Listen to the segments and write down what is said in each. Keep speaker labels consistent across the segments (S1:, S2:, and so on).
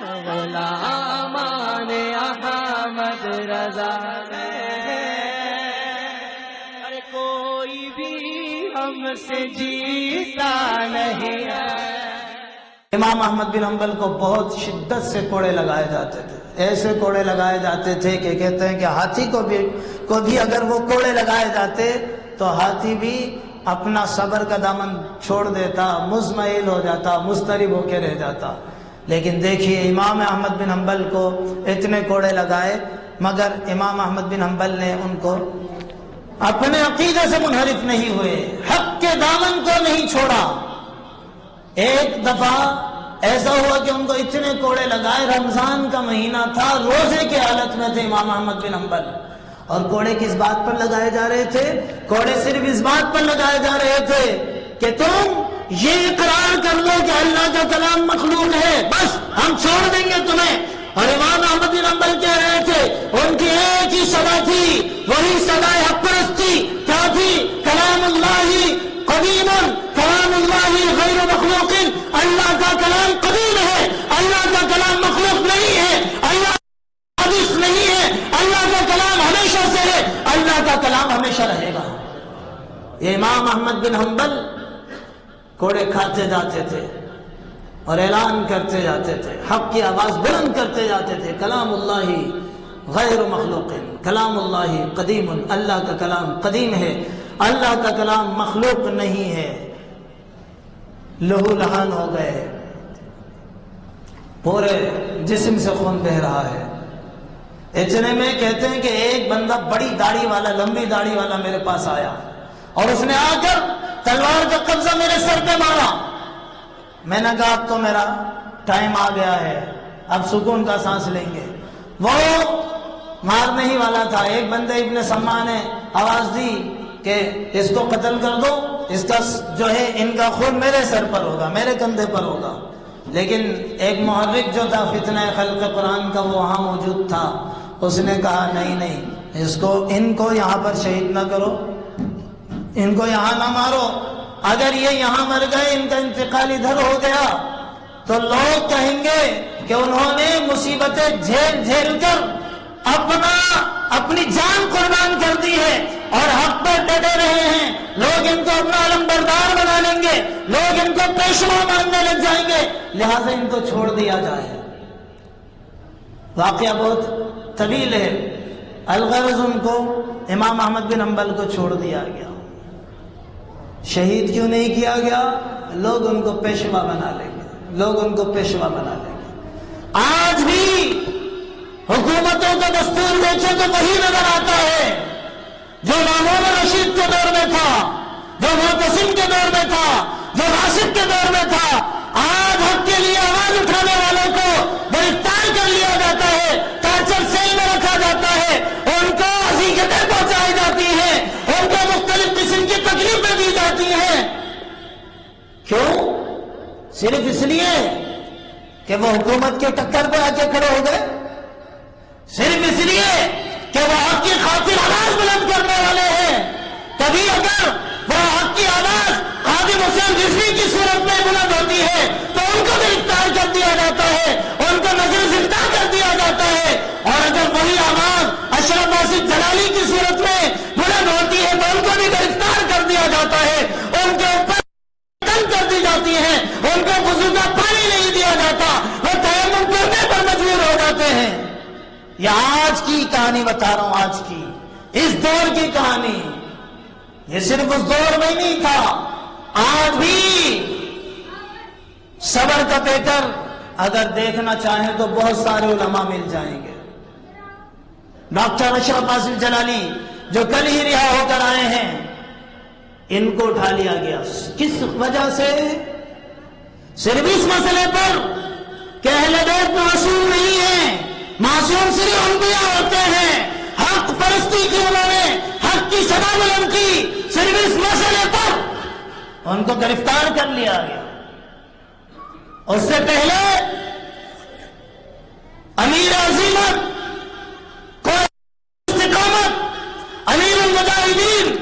S1: غلامان احمد رضا کوئی بھی ہم سے جیتا نہیں ہے۔
S2: امام احمد بن حنبل کو بہت شدت سے کوڑے لگائے جاتے تھے، ایسے کوڑے لگائے جاتے تھے کہ کہتے ہیں کہ ہاتھی کو بھی اگر وہ کوڑے لگائے جاتے تو ہاتھی بھی اپنا صبر کا دامن چھوڑ دیتا، مزمحل ہو جاتا، مضطرب ہو کے رہ جاتا۔ لیکن دیکھیے امام احمد بن حنبل کو اتنے کوڑے لگائے مگر امام احمد بن حنبل نے ان کو اپنے عقیدے سے منحرف نہیں ہوئے، حق کے دامن کو نہیں چھوڑا۔ ایک دفعہ ایسا ہوا کہ ان کو اتنے کوڑے لگائے، رمضان کا مہینہ تھا، روزے کی حالت میں تھے امام احمد بن حنبل، اور کوڑے کس بات پر لگائے جا رہے تھے؟ کوڑے صرف اس بات پر لگائے جا رہے تھے کہ تم یہ اقرار کر لو کہ اللہ کا کلام مخلوق ہے، بس ہم چھوڑ دیں گے تمہیں۔ اور امام احمد بن حنبل کہہ رہے تھے، ان کی ایک ہی صدا تھی، وہی صدا حق پرستی کیا تھی؟ کلام اللہ قدیم، کلام اللہ غیر مخلوق، اللہ کا کلام قدیم ہے، اللہ کا کلام مخلوق نہیں ہے، اللہ حدیث نہیں ہے، اللہ کا کلام ہمیشہ سے ہے، اللہ کا کلام ہمیشہ رہے گا۔ یہ امام احمد بن حنبل کوڑے کھاتے جاتے تھے اور اعلان کرتے جاتے تھے، حق کی آواز بلند کرتے جاتے تھے، کلام اللہ غیر مخلوق، کلام اللہ قدیم، اللہ کا کلام قدیم ہے، اللہ کا کلام مخلوق نہیں ہے۔ لہو لہان ہو گئے، پورے جسم سے خون بہ رہا ہے۔ اتنے میں کہتے ہیں کہ ایک بندہ بڑی داڑھی والا، لمبی داڑھی والا میرے پاس آیا اور اس نے آ کر تلوار کا قبضہ میرے سر پہ مارا۔ میں نے کہا اب تو میرا ٹائم آ گیا ہے، اب سکون کا سانس لیں گے۔ وہ مارنے ہی والا تھا، ایک بندے ابن سما نے آواز دی کہ اس کو قتل کر دو، اس کا جو ہے ان کا خون میرے سر پر ہوگا، میرے کندھے پر ہوگا۔ لیکن ایک محرک جو تھا فتنہ خلق قرآن کا، وہ وہاں موجود تھا، اس نے کہا نہیں نہیں، ان کو یہاں پر شہید نہ کرو، ان کو یہاں نہ مارو، اگر یہ یہاں مر گئے، ان کا انتقال ادھر ہو گیا تو لوگ کہیں گے کہ انہوں نے مصیبتیں جھیل جھیل کر اپنی جان قربان کر دی ہے اور حق پر ڈٹے رہے ہیں، لوگ ان کو اپنا علم بردار بنا لیں گے، لوگ ان کو پیشوا ماننے لگ جائیں گے، لہذا ان کو چھوڑ دیا جائے۔ واقعہ بہت طویل ہے، الغرض ان کو امام احمد بن حنبل کو چھوڑ دیا گیا۔ شہید کیوں نہیں کیا گیا؟ لوگ ان کو پیشوا بنا لیں گے، لوگ ان کو پیشوا بنا لیں گے۔ آج بھی حکومتوں کا دستور دیکھے تو وہی نظر آتا ہے جو مامون رشید کے دور میں تھا، جو معتصم کے دور میں تھا، جو راشد کے دور میں تھا۔ آج حق کے لیے آواز اٹھانے والوں کو گرفتار کر لیا جاتا ہے، ٹارچر سیل میں رکھا جاتا ہے، ان کو اذیتیں پہنچائی جاتی ہیں، ان کو مختلف قسم کی تکلیفیں دی جاتی ہیں۔ کیوں؟ صرف اس لیے کہ وہ حکومت کے ٹکر پہ آ کے کھڑے ہو گئے، صرف اس لیے کہ وہ حق کی خاطر آواز بلند کرنے والے ہیں۔ کبھی اگر وہ حق کی آواز خادم حسین رضوی کی صورت میں بلند ہوتی ہے تو ان کو گرفتار کر دیا جاتا ہے، ان کو نظر زندہ کر دیا جاتا ہے، اور اگر وہی آواز اشرف باسط جلالی کی صورت میں بلند ہوتی ہے تو ان کو بھی گرفتار کر دیا جاتا ہے، ان کے اوپر قتل کر دی جاتی ہے، ان کو وضو کا پانی نہیں دیا جاتا، وہ تیمم کرنے پر مجبور ہو جاتے ہیں۔ یہ آج کی کہانی بتا رہا ہوں، آج کی اس دور کی کہانی، یہ صرف اس دور میں نہیں تھا، آج بھی صبر کا پیکر اگر دیکھنا چاہیں تو بہت سارے علماء مل جائیں گے۔ ڈاکٹر اشرف باسط جلالی جو کل ہی رہا ہو کر آئے ہیں، ان کو اٹھا لیا گیا، کس وجہ سے؟ صرف اس مسئلے پر کہ اہل بیت معصوم نہیں ہیں، معصوم صرف انبیاء ہوتے ہیں، حق پرستی کی انہوں نے حق کی صدا بلند کی، صرف اس مسئلے پر ان کو گرفتار کر لیا گیا۔ اس سے پہلے امیر عظیمت کو استقامت امیر المجاہدین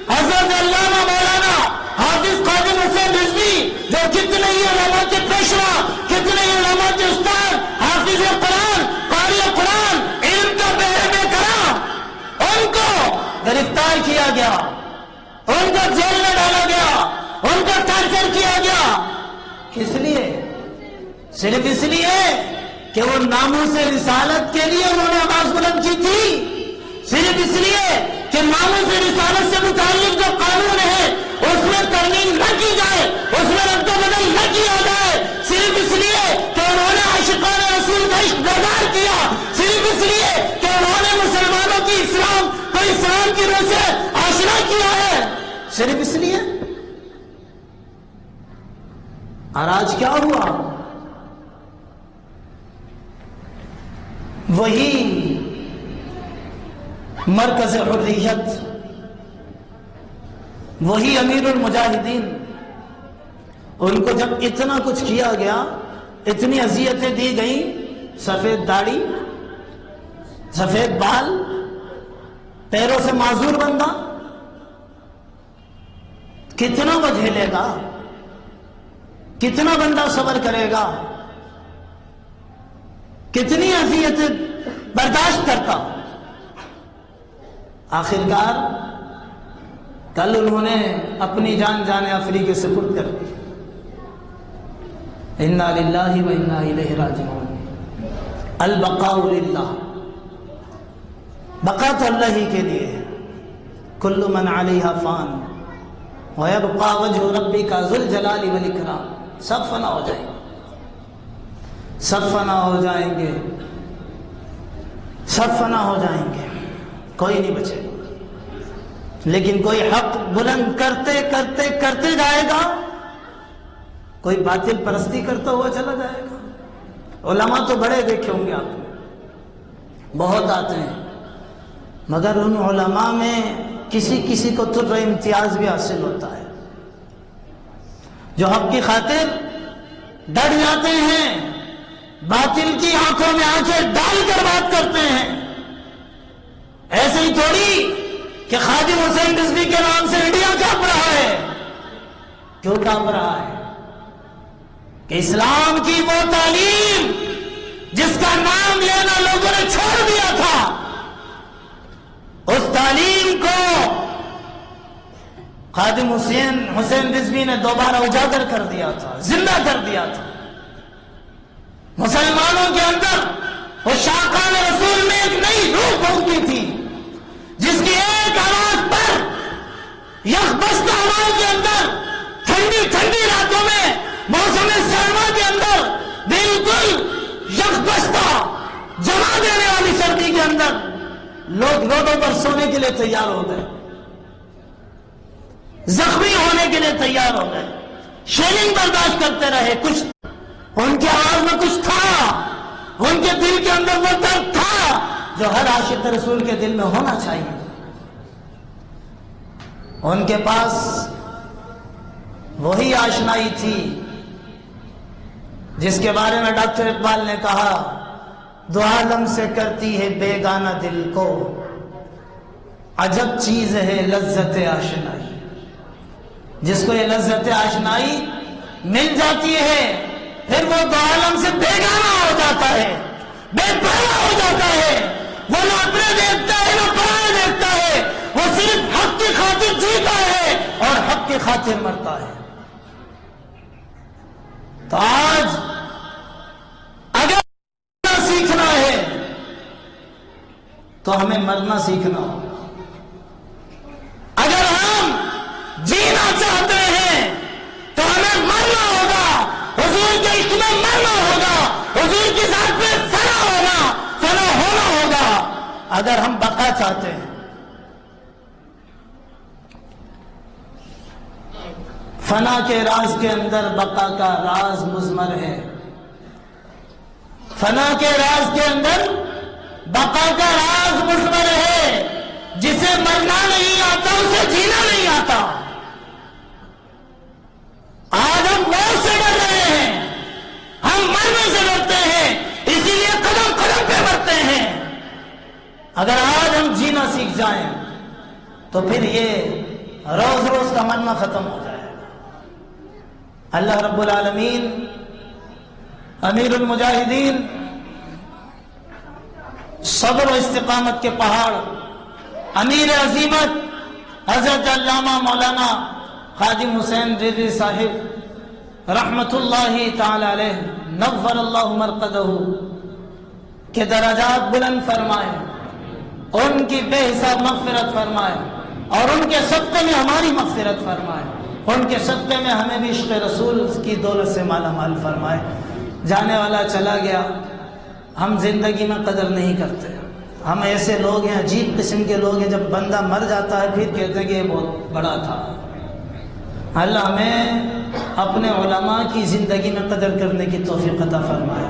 S2: حضرت علامہ مولانا حافظ خادم حسین رضوی جو کتنے ہی علماء کے پیشوا، کتنے ہی علماء کے استاد حافظ قرآن، قاری قرآن، علم کا بحر میں کرام، ان کو گرفتار کیا گیا، ان کو جیل میں ڈالا گیا، ان کو ٹارچر کیا گیا. کس لیے؟ صرف اس لیے کہ وہ ناموس رسالت کے لیے انہوں نے آواز بلند کی تھی. صرف اس لیے کہ ناموس رسالت سے متعلق جو قانون ہے اس میں ترمیم نہ کی جائے، اس میں رد و بدل نہ کیا جائے. صرف اس لیے کہ انہوں نے عاشقان رسول کا عشق بیدار کیا. صرف اس لیے کہ انہوں نے مسلمانوں کی اسلام کی روح سے آشنا کیا ہے. صرف اس لیے. اور آج کیا ہوا؟ وہی مرکز حریت، وہی امیر المجاہدین، ان کو جب اتنا کچھ کیا گیا، اتنی اذیتیں دی گئیں، سفید داڑھی، سفید بال، پیروں سے معذور بندہ، کتنا وہ جھیلے گا؟ کتنا بندہ صبر کرے گا؟ کتنی اذیتیں برداشت کرتا؟ آخرکار کل انہوں نے اپنی جان افریقہ کے سپرد کر دی. انا للہ و انا الیہ راجعون. البقاء للہ، بقا تو اللہ ہی کے لیے ہے. کل من علیہا فان ویبقى وجہ ربک ذو الجلال والاکرام. سب فنا ہو جائیں گے، سب فنا ہو جائیں گے، سب فنا ہو جائیں گے، کوئی نہیں بچے گا. لیکن کوئی حق بلند کرتے کرتے کرتے جائے گا، کوئی باطل پرستی کرتا ہوا چلا جائے گا. علماء تو بڑے دیکھے ہوں گے آپ نے، بہت آتے ہیں، مگر ان علماء میں کسی کسی کو تر امتیاز بھی حاصل ہوتا ہے، جو حق کی خاطر ڈٹ جاتے ہیں، باطل کی آنکھوں میں آنکھیں ڈال کر بات کرتے ہیں. ایسے ہی تھوڑی کہ خادم حسین رضوی کے نام سے انڈیا کانپ رہا ہے. کیوں کانپ رہا ہے؟ کہ اسلام کی وہ تعلیم جس کا نام لینا لوگوں نے چھوڑ دیا تھا، اس تعلیم کو خادم حسین رضوی نے دوبارہ اجاگر کر دیا تھا، زندہ کر دیا تھا. مسلمانوں کے اندر وہ شاقان رسول میں ایک نئی روح پھونکی تھی، جس کی ایک آواز پر یکبست ہواؤں کے اندر، ٹھنڈی ٹھنڈی راتوں میں، موسم سرما کے اندر، بالکل یکبستہ جما دینے والی سردی کے اندر لوگ روڈوں پر سونے کے لیے تیار ہو گئے، زخمی ہونے کے لیے تیار ہو گئے، شیلنگ برداشت کرتے رہے. کچھ ان کی آواز میں کچھ تھا، ان کے دل کے اندر وہ درد تھا جو ہر عاشق رسول کے دل میں ہونا چاہیے. ان کے پاس وہی آشنائی تھی جس کے بارے میں ڈاکٹر اقبال نے کہا، دو عالم سے کرتی ہے بیگانہ دل کو، عجب چیز ہے لذت آشنائی. جس کو یہ لذت آشنائی مل جاتی ہے، پھر وہ دو عالم سے بیگانہ ہو جاتا ہے، بے پرواہ ہو جاتا ہے. وہ نہ اپنے دیکھتا ہے نہ پرائے دیکھتا ہے، وہ صرف حق کی خاطر جیتا ہے اور حق کی خاطر مرتا ہے. تو آج اگر سیکھنا ہے تو ہمیں مرنا سیکھنا ہوگا. اگر ہم جینا چاہتے ہیں تو ہمیں مرنا ہوگا، حضور کے عشق میں مرنا ہوگا، حضور کی ذات میں فنا ہونا ہوگا. اگر ہم بقا چاہتے ہیں، فنا کے راز کے اندر بقا کا راز مضمر ہے. فنا کے راز کے اندر بقا کا راز مضمر ہے. جسے مرنا نہیں آتا اسے جینا نہیں آتا. آج ہم موت سے ڈر رہے ہیں، ہم مرنے سے ڈرتے ہیں، اسی لیے قدم قدم پہ مرتے ہیں. اگر آج ہم جینا سیکھ جائیں تو پھر یہ روز روز کا مرنا ختم ہو جائے گا. اللہ رب العالمین امیر المجاہدین صبر و استقامت کے پہاڑ امیر عظیمت حضرت علامہ مولانا خادم حسین رضوی صاحب رحمت اللہ تعالی علیہ نور اللہ مرقدہ کے درجات بلند فرمائے، ان کی بے حساب مغفرت فرمائے، اور ان کے صدقے میں ہماری مغفرت فرمائے، ان کے صدقے میں ہمیں بھی عشق رسول کی دولت سے مالا مال فرمائے۔ جانے والا چلا گیا، ہم زندگی میں قدر نہیں کرتے، ہم ایسے لوگ ہیں، عجیب قسم کے لوگ ہیں، جب بندہ مر جاتا ہے پھر کہتے ہیں کہ یہ بہت بڑا تھا۔ اللہ ہمیں اپنے علماء کی زندگی میں قدر کرنے کی توفیق عطا فرمائے۔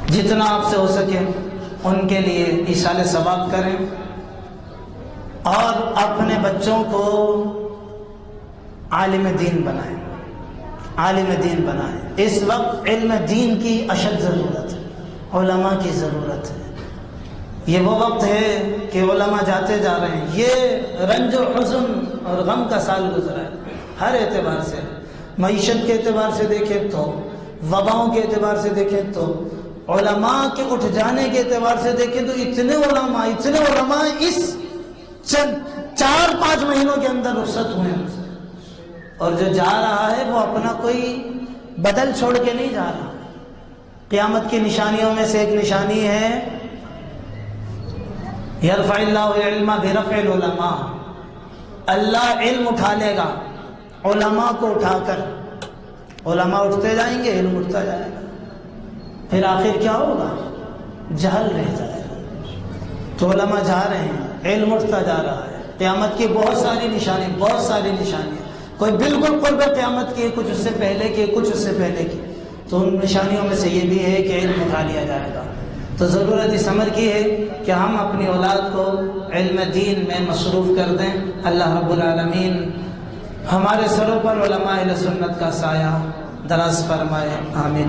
S2: جتنا آپ سے ہو سکے ان کے لیے ایصال ثواب کریں، اور اپنے بچوں کو عالم دین بنائیں، عالم دین بنائیں۔ اس وقت علم دین کی اشد ضرورت ہے، علماء کی ضرورت ہے۔ یہ وہ وقت ہے کہ علماء جاتے جا رہے ہیں، یہ رنج و حزن اور غم کا سال گزرا ہے ہر اعتبار سے، معیشت کے اعتبار سے دیکھیں تو، وباؤں کے اعتبار سے دیکھیں تو، علماء کے اٹھ جانے کے اعتبار سے دیکھیں تو اتنے علماء اس چند 4-5 مہینوں کے اندر رخصت ہوئے ہیں، اور جو جا رہا ہے وہ اپنا کوئی بدل چھوڑ کے نہیں جا رہا۔ قیامت کی نشانیوں میں سے ایک نشانی ہے یرفع اللہ العلم برفع العلماء، اللہ علم اٹھا لے گا علماء کو اٹھا کر، علماء اٹھتے جائیں گے، علم اٹھتا جائے گا، پھر آخر کیا ہوگا؟ جہل رہ جائے گا۔ تو علماء جا رہے ہیں، علم اٹھتا جا رہا ہے، قیامت کی بہت ساری نشانیاں، کوئی بالکل قرب قیامت کی، کچھ اس سے پہلے کی، کچھ اس سے پہلے کی۔ تو ان نشانیوں میں سے یہ بھی ہے کہ علم اٹھا لیا جائے گا۔ تو ضرورت اس امر کی ہے کہ ہم اپنی اولاد کو علم دین میں مصروف کر دیں۔ اللہ رب العالمین ہمارے سروں پر علماء اہل سنت کا سایہ دراز فرمائے، آمین۔